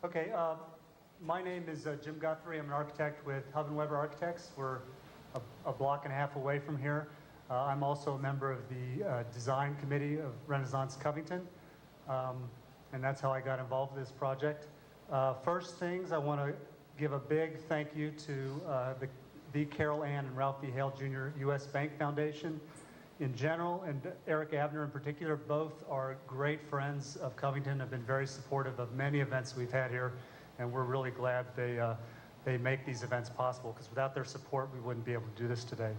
Okay, my name is Jim Guthrie. I'm an architect with Hub and Weber Architects. We're a block and a half away from here. I'm also a member of the design committee of Renaissance Covington, and that's how I got involved with this project. First things, I want to give a big thank you to the Carol Ann and Ralph B. Hale Jr. U.S. Bank Foundation in general, and Eric Abner in particular. Both are great friends of Covington, have been very supportive of many events we've had here, and we're really glad they make these events possible, because without their support we wouldn't be able to do this today.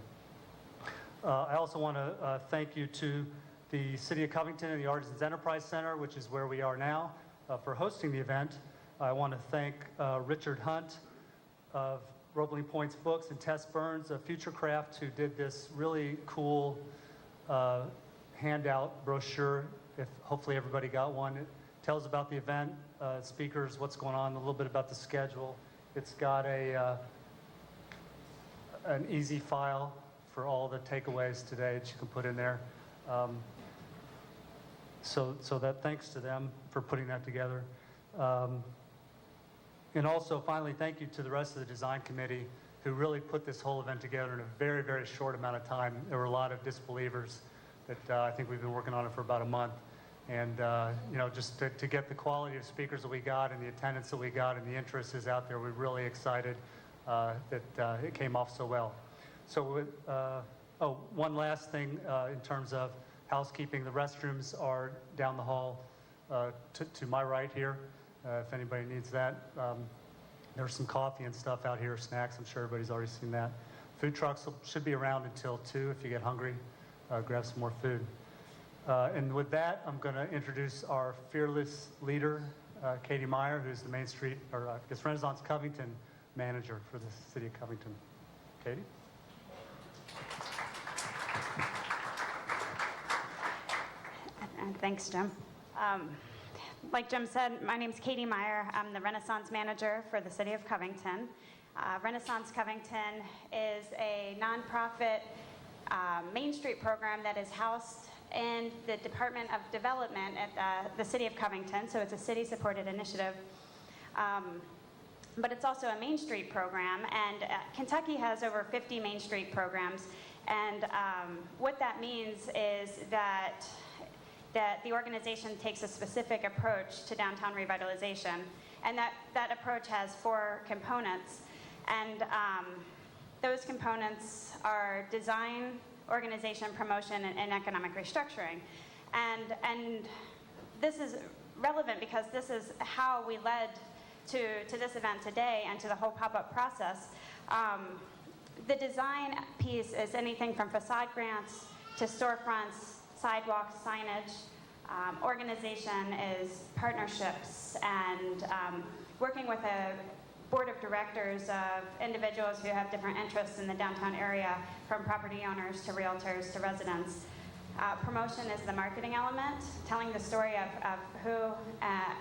I also want to thank you to the City of Covington and the Artisans Enterprise Center, which is where we are now, for hosting the event. I want to thank Richard Hunt of Roebling Point's Books and Tess Burns of Futurecraft, who did this really cool handout brochure. If hopefully everybody got one. It tells about the event, speakers, what's going on, a little bit about the schedule. It's got an easy file for all the takeaways today that you can put in there. So that thanks to them for putting that together. And also, finally, thank you to the rest of the design committee who really put this whole event together in a very, very short amount of time. There were a lot of disbelievers that I think we've been working on it for about a month. And, just to get the quality of speakers that we got and the attendance that we got and the interest is out there, we're really excited that it came off so well. So, one last thing in terms of housekeeping. The restrooms are down the hall to my right here, if anybody needs that. There's some coffee and stuff out here, snacks. I'm sure everybody's already seen that. Food trucks should be around until 2 if you get hungry. Grab some more food. And with that, I'm going to introduce our fearless leader, Katie Meyer, who's the Main Street, or I guess Renaissance Covington manager for the City of Covington. Katie? Thanks, Jim. Like Jim said, my name's Katie Meyer. I'm the Renaissance manager for the City of Covington. Renaissance Covington is a nonprofit Main Street program that is housed in the Department of Development at the City of Covington, so it's a city-supported initiative. But it's also a Main Street program, and Kentucky has over 50 Main Street programs, and what that means is that the organization takes a specific approach to downtown revitalization, and that approach has 4 components, and those components are design, organization, promotion, and economic restructuring. And this is relevant because this is how we led to this event today and to the whole pop-up process. The design piece is anything from facade grants to storefronts, sidewalks, signage. Organization is partnerships and working with a board of directors of individuals who have different interests in the downtown area, from property owners to realtors to residents. Promotion is the marketing element, telling the story of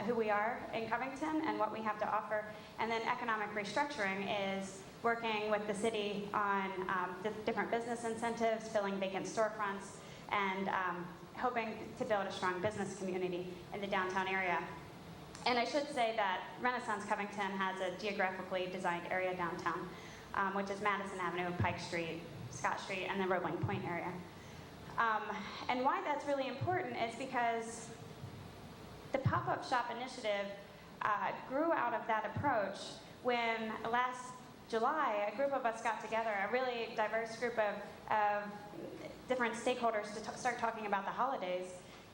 who we are in Covington and what we have to offer. And then economic restructuring is working with the city on different business incentives, filling vacant storefronts, and hoping to build a strong business community in the downtown area. And I should say that Renaissance Covington has a geographically designed area downtown, which is Madison Avenue, Pike Street, Scott Street, and the Roebling Point area. And why that's really important is because the pop-up shop initiative grew out of that approach when last July, a group of us got together, a really diverse group of different stakeholders to start talking about the holidays.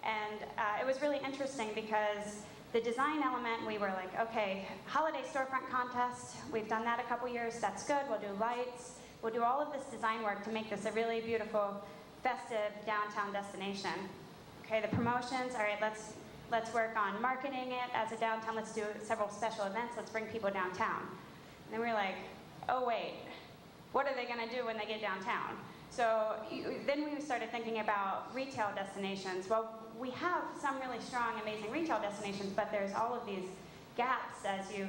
And it was really interesting because the design element, we were like, okay, holiday storefront contest, we've done that a couple years, that's good, we'll do lights, we'll do all of this design work to make this a really beautiful, festive downtown destination. Okay, the promotions, all right, let's work on marketing it as a downtown, let's do several special events, let's bring people downtown. And then we were like, oh wait, what are they gonna do when they get downtown? So then we started thinking about retail destinations. Well, we have some really strong, amazing retail destinations, but there's all of these gaps as you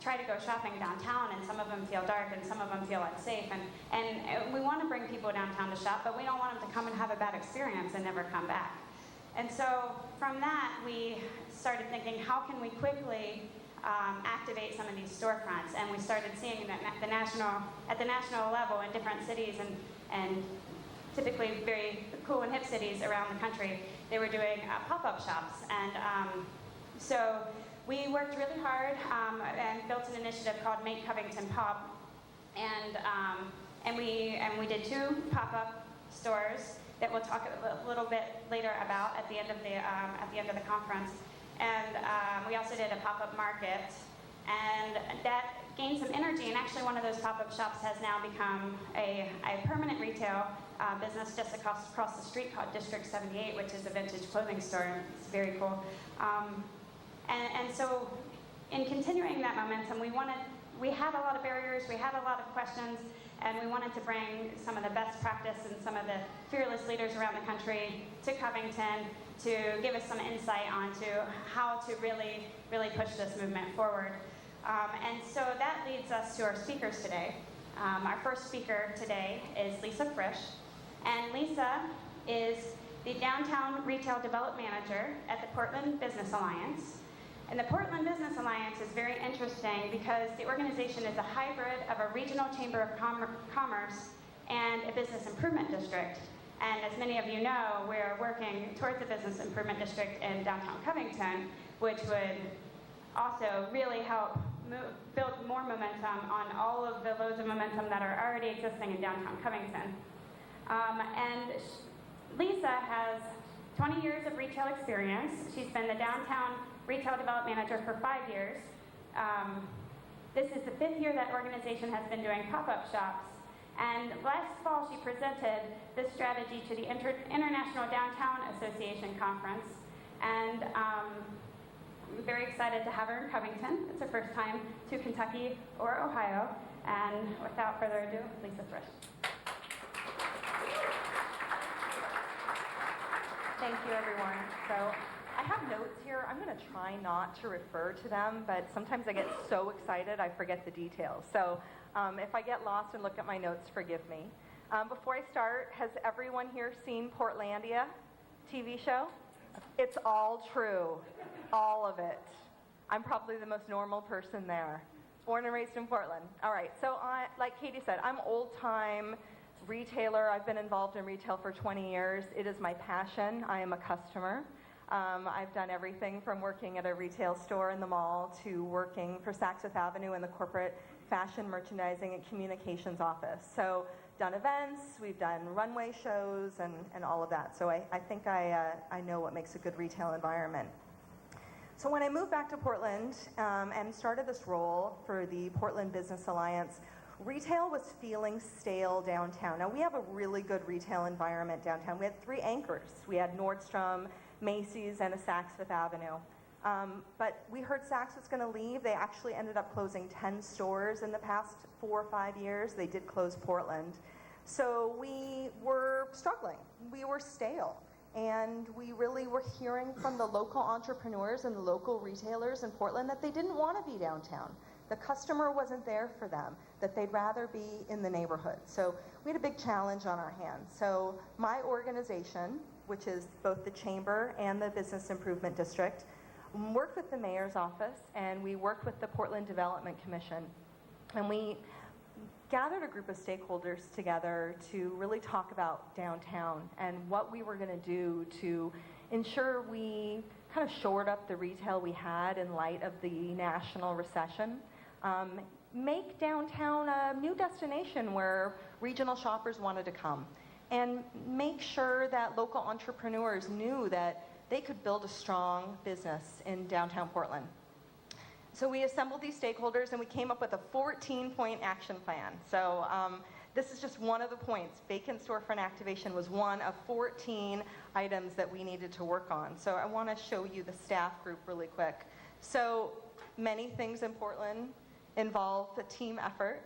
try to go shopping downtown, and some of them feel dark and some of them feel unsafe. And we want to bring people downtown to shop, but we don't want them to come and have a bad experience and never come back. And so from that, we started thinking, how can we quickly activate some of these storefronts. And we started seeing that at the national level in different cities and typically very cool and hip cities around the country, they were doing pop-up shops. And so we worked really hard and built an initiative called Make Covington Pop. And we did 2 pop-up stores that we'll talk a little bit later about at the end of the conference. And we also did a pop-up market, and that gained some energy. And actually, one of those pop-up shops has now become a permanent retail business just across the street called District 78, which is a vintage clothing store. It's very cool. And so, in continuing that momentum, we had a lot of barriers, we had a lot of questions, and we wanted to bring some of the best practice and some of the fearless leaders around the country to Covington to give us some insight onto how to really, really push this movement forward. And so that leads us to our speakers today. Our first speaker today is Lisa Frisch, and Lisa is the Downtown Retail Development Manager at the Portland Business Alliance. And the Portland Business Alliance is very interesting because the organization is a hybrid of a regional chamber of commerce and a business improvement district. And as many of you know, we're working towards a business improvement district in downtown Covington, which would also really help build more momentum on all of the loads of momentum that are already existing in downtown Covington. And Lisa has 20 years of retail experience. She's been the downtown retail development manager for 5 years. This is the 5th year that organization has been doing pop-up shops. And last fall, she presented this strategy to the International Downtown Association Conference. And I'm very excited to have her in Covington. It's her first time to Kentucky or Ohio. And without further ado, Lisa Frisch. Thank you, everyone. So I have notes here. I'm going to try not to refer to them, but sometimes I get so excited I forget the details. So if I get lost and look at my notes, forgive me. Before I start, has everyone here seen Portlandia TV show? It's all true. All of it. I'm probably the most normal person there. Born and raised in Portland. All right. So like Katie said, I'm old-time retailer. I've been involved in retail for 20 years. It is my passion. I am a customer. I've done everything from working at a retail store in the mall to working for Saks Fifth Avenue in the corporate fashion merchandising and communications office. So done events, we've done runway shows and all of that. So I think I know what makes a good retail environment. So when I moved back to Portland and started this role for the Portland Business Alliance, retail was feeling stale downtown. Now we have a really good retail environment downtown. We had 3 anchors. We had Nordstrom, Macy's, and a Saks Fifth Avenue. But we heard Saks was going to leave. They actually ended up closing 10 stores in the past 4 or 5 years. They did close Portland. So we were struggling. We were stale. And we really were hearing from the local entrepreneurs and the local retailers in Portland that they didn't want to be downtown. The customer wasn't there for them, that they'd rather be in the neighborhood. So we had a big challenge on our hands. So my organization, which is both the Chamber and the Business Improvement District, worked with the Mayor's Office, and we worked with the Portland Development Commission. And we gathered a group of stakeholders together to really talk about downtown and what we were going to do to ensure we kind of shored up the retail we had in light of the national recession. Make downtown a new destination where regional shoppers wanted to come. And make sure that local entrepreneurs knew that they could build a strong business in downtown Portland. So we assembled these stakeholders and we came up with a 14-point action plan. So this is just one of the points. Vacant storefront activation was one of 14 items that we needed to work on. So I want to show you the staff group really quick. So many things in Portland involve a team effort.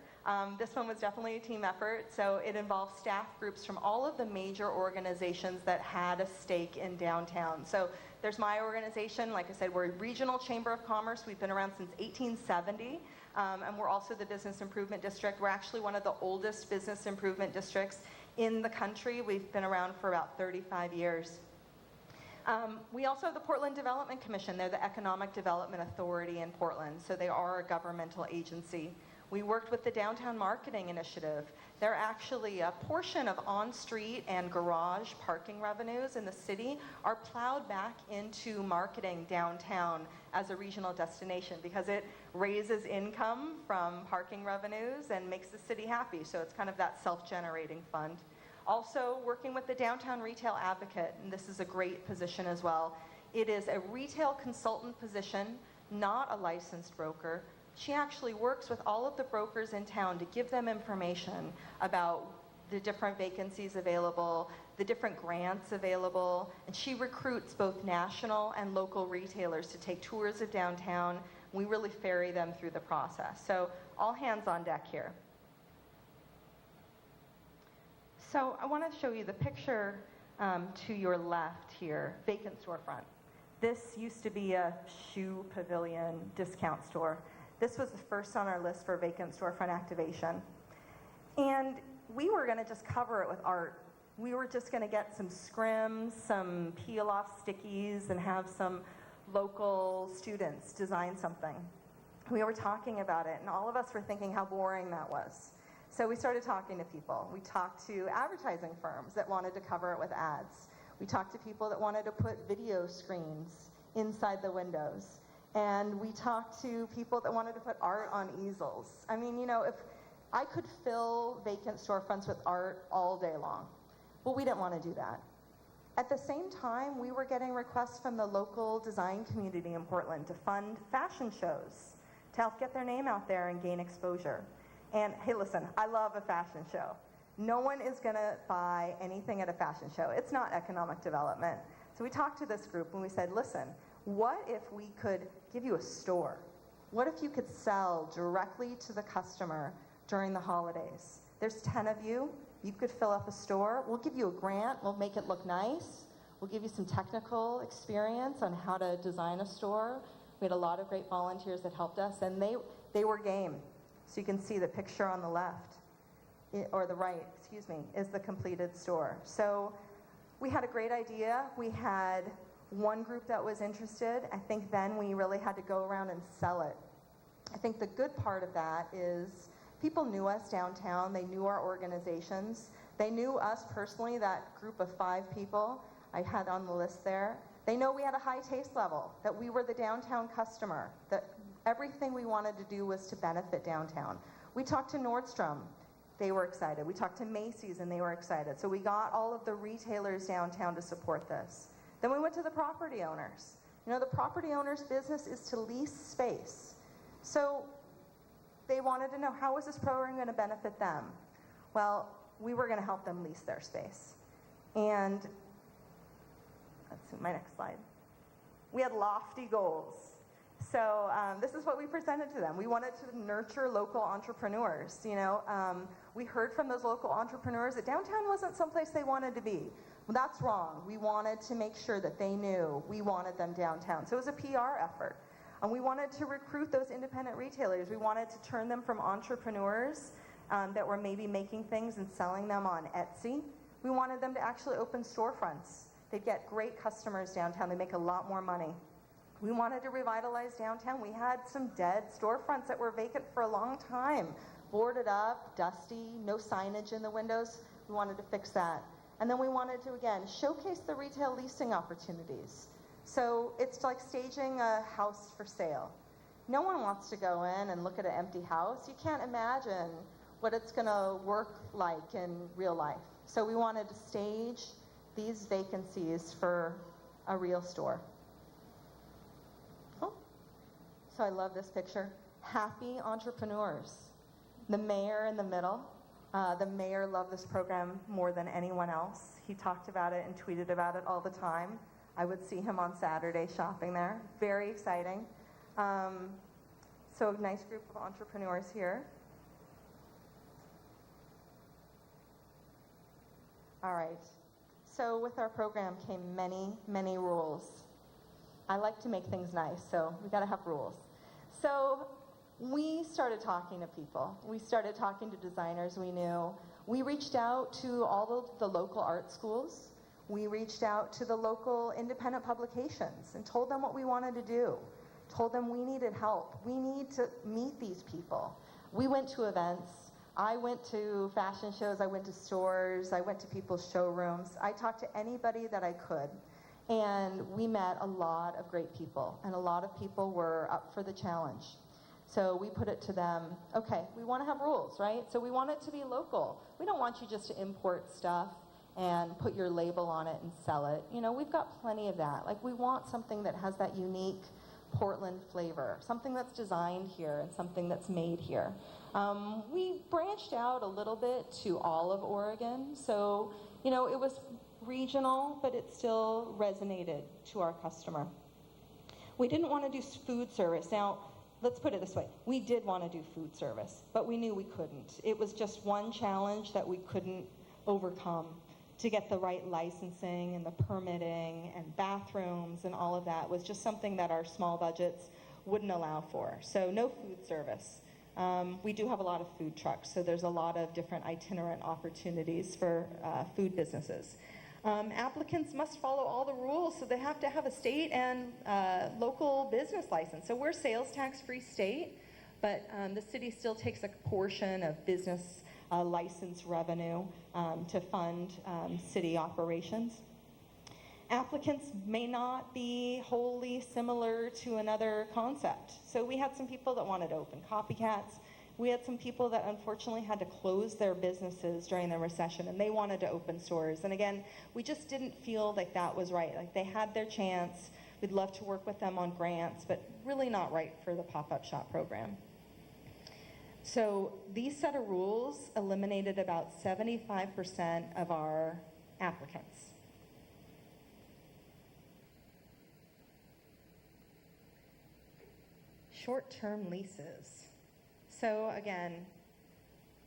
This one was definitely a team effort. So it involved staff groups from all of the major organizations that had a stake in downtown. So there's my organization. Like I said, we're a regional chamber of commerce. We've been around since 1870. And we're also the Business Improvement District. We're actually one of the oldest business improvement districts in the country. We've been around for about 35 years. We also have the Portland Development Commission. They're the Economic Development Authority in Portland, so they are a governmental agency. We worked with the Downtown Marketing Initiative. They're actually a portion of on-street and garage parking revenues in the city are plowed back into marketing downtown as a regional destination because it raises income from parking revenues and makes the city happy. So it's kind of that self-generating fund. Also working with the Downtown Retail Advocate, and this is a great position as well. It is a retail consultant position, not a licensed broker. She actually works with all of the brokers in town to give them information about the different vacancies available, the different grants available, and she recruits both national and local retailers to take tours of downtown. We really ferry them through the process. So all hands on deck here. So I want to show you the picture to your left here, vacant storefront. This used to be a shoe pavilion discount store. This was the first on our list for vacant storefront activation. And we were going to just cover it with art. We were just going to get some scrims, some peel-off stickies, and have some local students design something. We were talking about it, and all of us were thinking how boring that was. So we started talking to people. We talked to advertising firms that wanted to cover it with ads. We talked to people that wanted to put video screens inside the windows. And we talked to people that wanted to put art on easels. I mean, you know, if I could fill vacant storefronts with art all day long. Well, we didn't want to do that. At the same time, we were getting requests from the local design community in Portland to fund fashion shows, to help get their name out there and gain exposure. And hey, listen, I love a fashion show. No one is going to buy anything at a fashion show. It's not economic development. So we talked to this group and we said, listen, what if we could give you a store? What if you could sell directly to the customer during the holidays? There's 10 of you. You could fill up a store. We'll give you a grant. We'll make it look nice. We'll give you some technical experience on how to design a store. We had a lot of great volunteers that helped us, and they were game. So you can see the picture on the left, or the right, excuse me, is the completed store. So we had a great idea. We had one group that was interested. I think then we really had to go around and sell it. I think the good part of that is people knew us downtown. They knew our organizations. They knew us personally, that group of 5 people I had on the list there. They know we had a high taste level, that we were the downtown customer, that everything we wanted to do was to benefit downtown. We talked to Nordstrom. They were excited. We talked to Macy's, and they were excited. So we got all of the retailers downtown to support this. Then we went to the property owners. You know, the property owner's business is to lease space. So they wanted to know, how is this program going to benefit them? Well, we were going to help them lease their space. And let's see, my next slide. We had lofty goals. So this is what we presented to them. We wanted to nurture local entrepreneurs. You know, we heard from those local entrepreneurs that downtown wasn't someplace they wanted to be. Well, that's wrong. We wanted to make sure that they knew we wanted them downtown. So it was a PR effort. And we wanted to recruit those independent retailers. We wanted to turn them from entrepreneurs that were maybe making things and selling them on Etsy. We wanted them to actually open storefronts. They'd get great customers downtown. They make a lot more money. We wanted to revitalize downtown. We had some dead storefronts that were vacant for a long time, boarded up, dusty, no signage in the windows. We wanted to fix that. And then we wanted to, again, showcase the retail leasing opportunities. So it's like staging a house for sale. No one wants to go in and look at an empty house. You can't imagine what it's going to work like in real life. So we wanted to stage these vacancies for a real store. Oh, so I love this picture. Happy entrepreneurs. The mayor in the middle. The mayor loved this program more than anyone else. He talked about it and tweeted about it all the time. I would see him on Saturday shopping there. Very exciting. So a nice group of entrepreneurs here. All right. So with our program came many, many rules. I like to make things nice, so we got to have rules. So we started talking to people. We started talking to designers we knew. We reached out to all of the local art schools. We reached out to the local independent publications and told them what we wanted to do. Told them we needed help. We need to meet these people. We went to events. I went to fashion shows. I went to stores. I went to people's showrooms. I talked to anybody that I could. And we met a lot of great people. And a lot of people were up for the challenge. So we put it to them, okay, we want to have rules, right? So we want it to be local. We don't want you just to import stuff and put your label on it and sell it. You know, we've got plenty of that. Like, we want something that has that unique Portland flavor, something that's designed here and something that's made here. We branched out a little bit to all of Oregon. So, you know, it was regional, but it still resonated to our customer. We didn't want to do food service. Now, let's put it this way. We did want to do food service, but we knew we couldn't. It was just one challenge that we couldn't overcome to get the right licensing and the permitting and bathrooms and all of that was just something that our small budgets wouldn't allow for. So no food service. We do have a lot of food trucks, so there's a lot of different itinerant opportunities for food businesses. Applicants must follow all the rules, so they have to have a state and local business license. So we're sales tax-free state, but the city still takes a portion of business license revenue to fund city operations. Applicants may not be wholly similar to another concept. So we had some people that wanted to open copycats. We had some people that unfortunately had to close their businesses during the recession, and they wanted to open stores. And again, we just didn't feel like that was right. Like, they had their chance. We'd love to work with them on grants, but really not right for the pop-up shop program. So these set of rules eliminated about 75% of our applicants. Short-term leases. So again,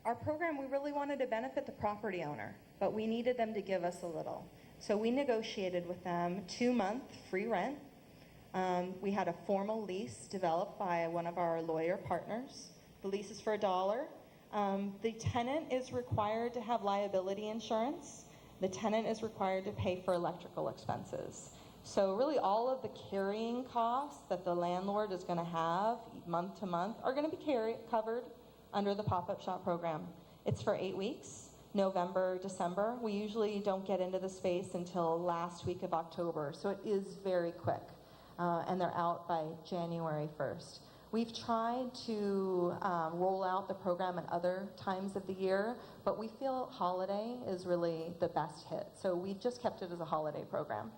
our program, we really wanted to benefit the property owner, but we needed them to give us a little. So we negotiated with them 2-month free rent. We had a formal lease developed by one of our lawyer partners. The lease is for $1. The tenant is required to have liability insurance. The tenant is required to pay for electrical expenses. So really all of the carrying costs that the landlord is going to have month to month are going to be covered under the pop-up shop program. It's for 8 weeks, November, December. We usually don't get into the space until last week of October, so it is very quick, and they're out by January 1st. We've tried to roll out the program at other times of the year, but we feel holiday is really the best hit, so we've just kept it as a holiday program.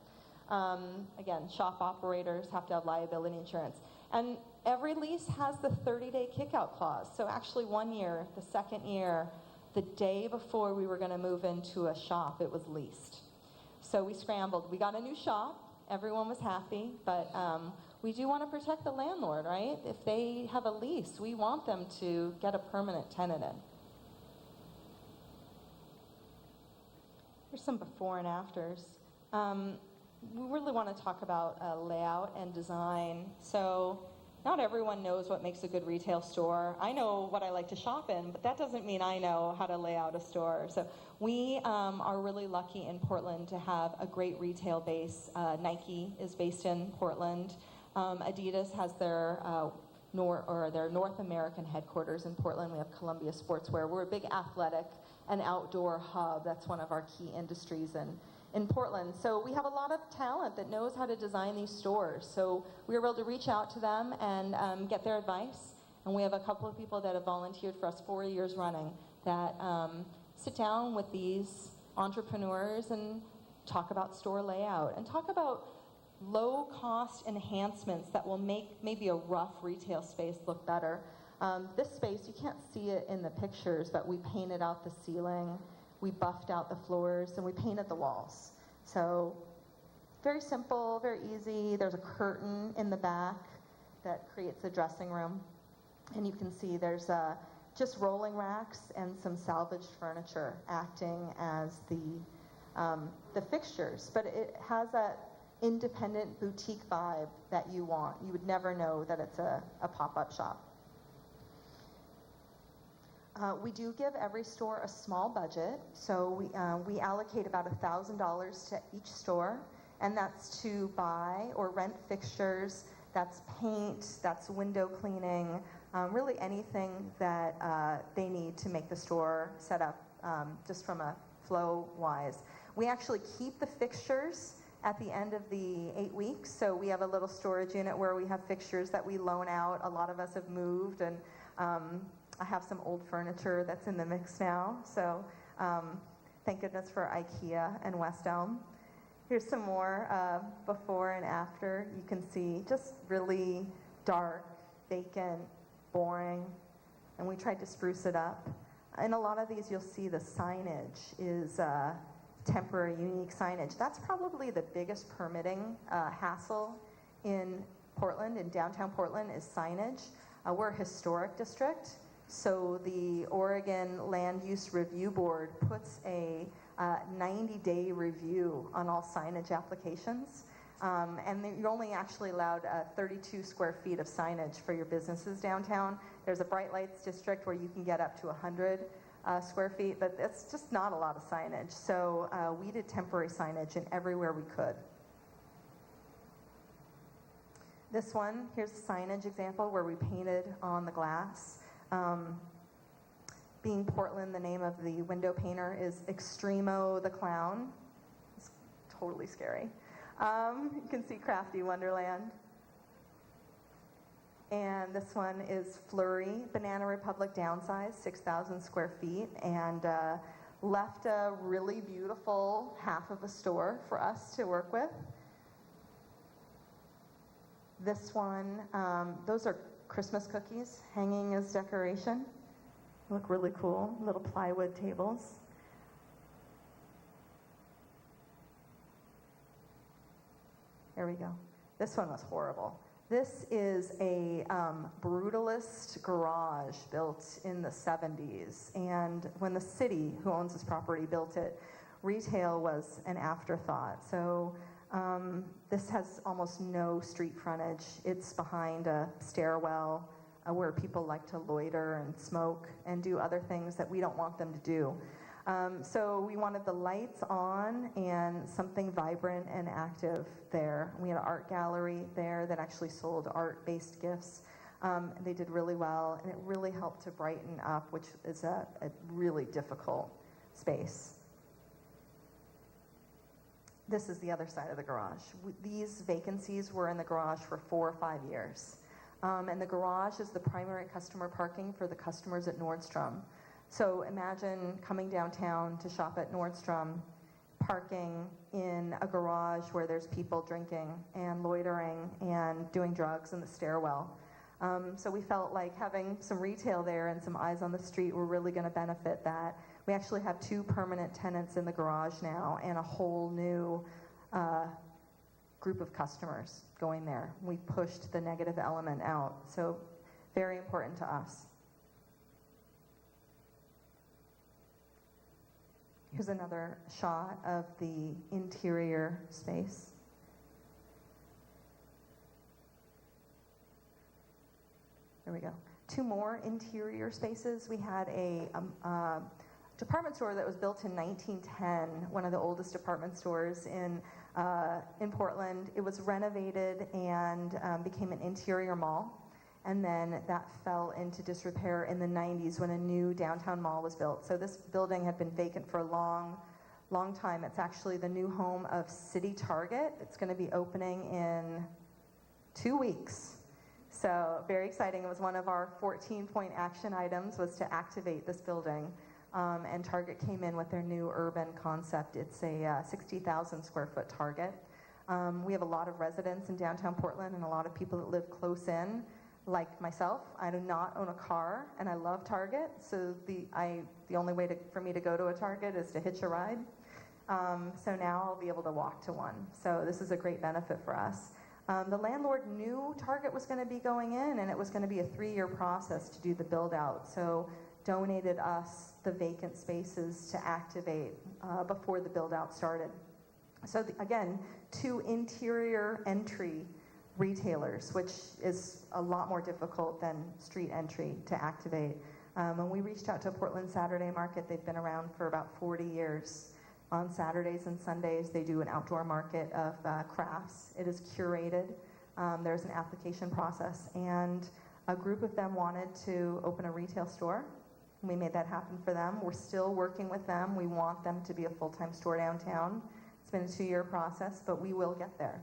Again, shop operators have to have liability insurance. And every lease has the 30-day kick-out clause. So actually 1 year, the second year, the day before we were going to move into a shop, it was leased. So we scrambled. We got a new shop. Everyone was happy. But we do want to protect the landlord, right? If they have a lease, we want them to get a permanent tenant in. Here's some before and afters. We really want to talk about layout and design. So not everyone knows what makes a good retail store. I know what I like to shop in, but that doesn't mean I know how to lay out a store. So we are really lucky in Portland to have a great retail base. Nike is based in Portland. Adidas has their North American headquarters in Portland. We have Columbia Sportswear. We're a big athletic and outdoor hub. That's one of our key industries in Portland. So we have a lot of talent that knows how to design these stores. So we were able to reach out to them and get their advice. And we have a couple of people that have volunteered for us 4 years running that sit down with these entrepreneurs and talk about store layout and talk about low-cost enhancements that will make maybe a rough retail space look better. This space, you can't see it in the pictures, but we painted out the ceiling. We buffed out the floors, and we painted the walls. So very simple, very easy. There's a curtain in the back that creates a dressing room. And you can see there's just rolling racks and some salvaged furniture acting as the fixtures. But it has that independent boutique vibe that you want. You would never know that it's a pop-up shop. We do give every store a small budget, so we allocate about $1,000 to each store, and that's to buy or rent fixtures, that's paint, that's window cleaning, really anything that they need to make the store set up just from a flow-wise. We actually keep the fixtures at the end of the 8 weeks, so we have a little storage unit where we have fixtures that we loan out. A lot of us have moved, and I have some old furniture that's in the mix now, so thank goodness for IKEA and West Elm. Here's some more before and after. You can see just really dark, vacant, boring, and we tried to spruce it up. In a lot of these, you'll see the signage is temporary, unique signage. That's probably the biggest permitting hassle in Portland, in downtown Portland, is signage. We're a historic district, so the Oregon Land Use Review Board puts a 90-day review on all signage applications. And you're only actually allowed 32 square feet of signage for your businesses downtown. There's a bright lights district where you can get up to 100 square feet, but it's just not a lot of signage. So we did temporary signage in everywhere we could. This one, here's a signage example where we painted on the glass. Being Portland, the name of the window painter is Extremo the Clown. It's totally scary. You can see Crafty Wonderland. And this one is Flurry, Banana Republic downsized, 6,000 square feet, and left a really beautiful half of a store for us to work with. This one, those are Christmas cookies hanging as decoration. Look really cool, little plywood tables. There we go. This one was horrible. This is a brutalist garage built in the 70s. And when the city, who owns this property, built it, retail was an afterthought. So this has almost no street frontage. It's behind a stairwell where people like to loiter and smoke and do other things that we don't want them to do. So we wanted the lights on and something vibrant and active there. We had an art gallery there that actually sold art-based gifts. They did really well, and it really helped to brighten up, which is a really difficult space. This is the other side of the garage. These vacancies were in the garage for 4 or 5 years. And the garage is the primary customer parking for the customers at Nordstrom. So imagine coming downtown to shop at Nordstrom, parking in a garage where there's people drinking and loitering and doing drugs in the stairwell. So we felt like having some retail there and some eyes on the street were really going to benefit that. We actually have 2 permanent tenants in the garage now and a whole new group of customers going there. We pushed the negative element out, so very important to us. Here's another shot of the interior space. There we go. 2 more interior spaces. We had a department store that was built in 1910, one of the oldest department stores in Portland. It was renovated and became an interior mall. And then that fell into disrepair in the 90s when a new downtown mall was built. So this building had been vacant for a long, long time. It's actually the new home of City Target. It's going to be opening in 2 weeks. So very exciting. It was one of our 14-point action items was to activate this building. And Target came in with their new urban concept. It's a 60,000 square foot Target. We have a lot of residents in downtown Portland and a lot of people that live close in. Like myself, I do not own a car, and I love Target, so the only way for me to go to a Target is to hitch a ride. So now I'll be able to walk to one. So this is a great benefit for us. The landlord knew Target was going to be going in, and it was going to be a 3-year process to do the build-out, so donated us the vacant spaces to activate before the build-out started. So again, 2 interior entry retailers, which is a lot more difficult than street entry to activate. When we reached out to Portland Saturday Market, they've been around for about 40 years. On Saturdays and Sundays, they do an outdoor market of crafts. It is curated. There's an application process, and a group of them wanted to open a retail store. We made that happen for them. We're still working with them. We want them to be a full-time store downtown. It's been a 2-year process, but we will get there.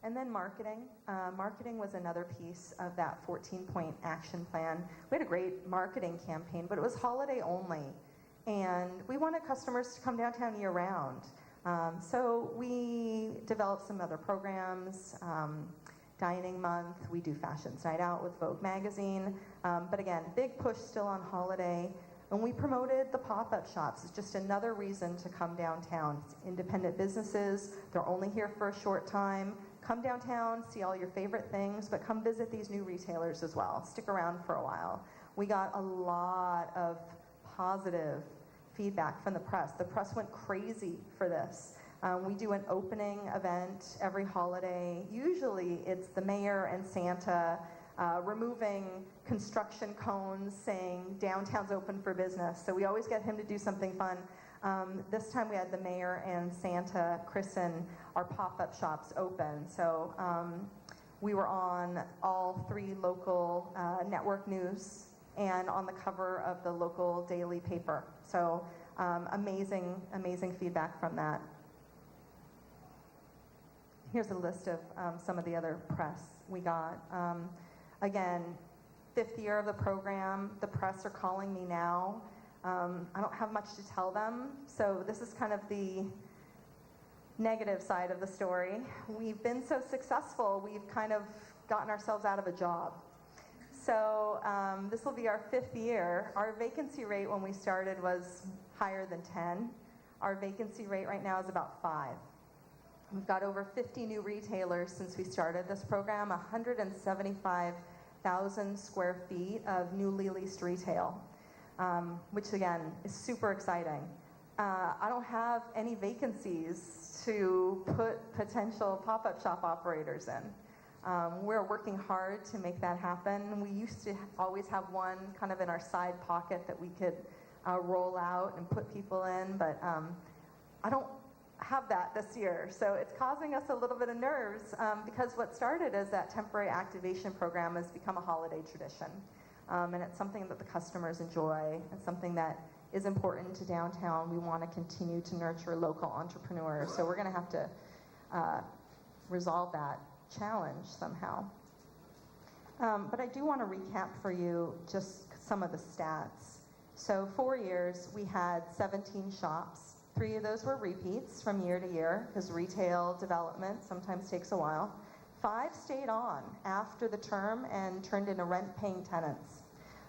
And then marketing. Marketing was another piece of that 14-point action plan. We had a great marketing campaign, but it was holiday only. And we wanted customers to come downtown year-round. So we developed some other programs, Dining Month. We do Fashions Night Out with Vogue magazine. But again, big push still on holiday. And we promoted the pop-up shops. It's just another reason to come downtown. It's independent businesses. They're only here for a short time. Come downtown, see all your favorite things, but come visit these new retailers as well. Stick around for a while. We got a lot of positive feedback from the press. The press went crazy for this. We do an opening event every holiday. Usually it's the mayor and Santa removing construction cones saying downtown's open for business. So we always get him to do something fun. This time we had the mayor and Santa christen our pop-up shops open. So we were on all 3 local network news and on the cover of the local daily paper. So amazing, amazing feedback from that. Here's a list of some of the other press we got. Again, 5th year of the program. The press are calling me now. I don't have much to tell them, so this is kind of the negative side of the story. We've been so successful, we've kind of gotten ourselves out of a job. So this will be our 5th year. Our vacancy rate when we started was higher than 10. Our vacancy rate right now is about 5. We've got over 50 new retailers since we started this program, 175,000 square feet of newly leased retail, which again is super exciting. I don't have any vacancies to put potential pop-up shop operators in. We're working hard to make that happen. We used to always have one kind of in our side pocket that we could roll out and put people in, but I don't have that this year. So it's causing us a little bit of nerves because what started as that temporary activation program has become a holiday tradition. And it's something that the customers enjoy. It's something that is important to downtown. We want to continue to nurture local entrepreneurs. So we're going to have to resolve that challenge somehow. But I do want to recap for you just some of the stats. So 4 years, we had 17 shops. 3 of those were repeats from year to year because retail development sometimes takes a while. 5 stayed on after the term and turned into rent-paying tenants.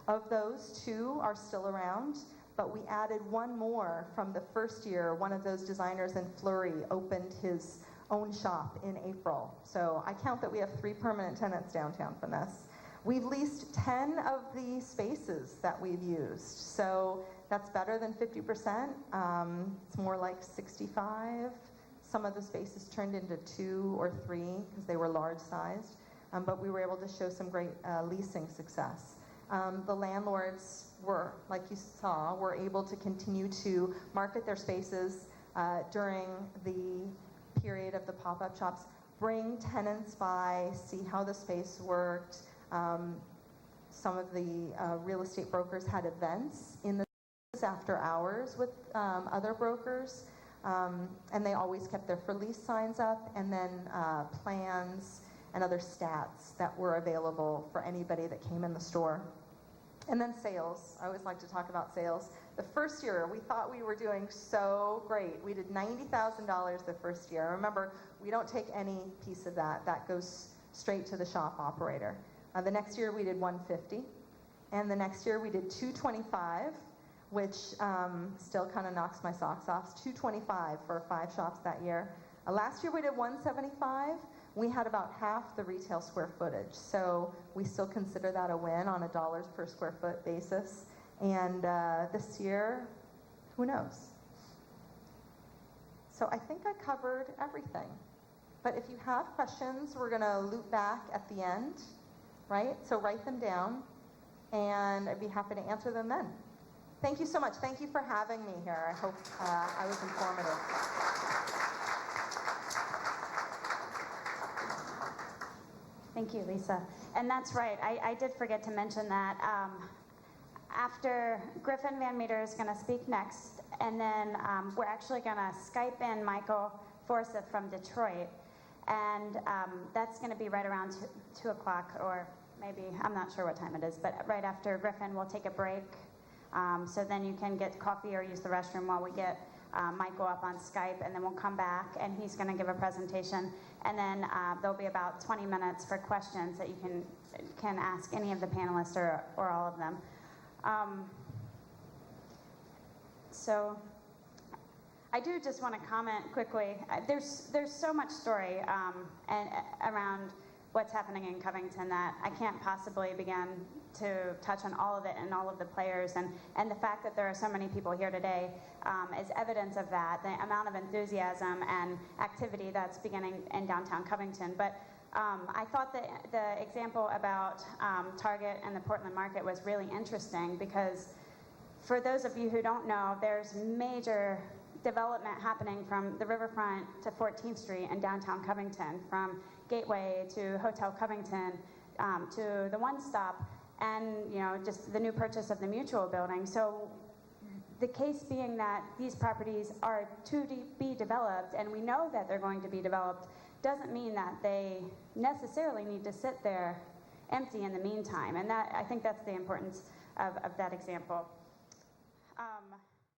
Of those, 2 are still around, but we added 1 more from the first year. One of those designers in Fleury opened his own shop in April. So I count that we have 3 permanent tenants downtown from this. We've leased 10 of the spaces that we've used. So that's better than 50%. It's more like 65. Some of the spaces turned into 2 or 3 because they were large sized. But we were able to show some great leasing success. The landlords were, like you saw, were able to continue to market their spaces during the period of the pop-up shops, bring tenants by, see how the space worked. Some of the real estate brokers had events in the after hours with other brokers, and they always kept their for lease signs up, and then plans and other stats that were available for anybody that came in the store. And then sales. I always like to talk about sales. The first year, we thought we were doing so great. We did $90,000 the first year. Remember, we don't take any piece of that. That goes straight to the shop operator. The next year, we did $150. And the next year, we did $225, which still kind of knocks my socks off. $225 for 5 shops that year. Last year, we did $175. We had about half the retail square footage, so we still consider that a win on a dollars per square foot basis. And this year, who knows? So I think I covered everything. But if you have questions, we're going to loop back at the end, right? So write them down, and I'd be happy to answer them then. Thank you so much. Thank you for having me here. I hope I was informative. Thank you, Lisa. And that's right, I did forget to mention that after Griffin Van Meter is going to speak next, and then we're actually going to Skype in Michael Forsyth from Detroit, and that's going to be right around 2 o'clock, or maybe, I'm not sure what time it is, but right after Griffin, we'll take a break, so then you can get coffee or use the restroom while we get Michael up on Skype, and then we'll come back, and he's going to give a presentation, and then there'll be about 20 minutes for questions that you can ask any of the panelists or all of them. So I do just want to comment quickly. There's so much story and around what's happening in Covington that I can't possibly begin to touch on all of it and all of the players, and the fact that there are so many people here today is evidence of that, the amount of enthusiasm and activity that's beginning in downtown Covington. But I thought that the example about Target and the Portland Market was really interesting, because for those of you who don't know, there's major development happening from the riverfront to 14th Street in downtown Covington, from Gateway to Hotel Covington to the One Stop, and just the new purchase of the Mutual building. So the case being that these properties are to be developed, and we know that they're going to be developed, doesn't mean that they necessarily need to sit there empty in the meantime. And I think that's the importance of that example.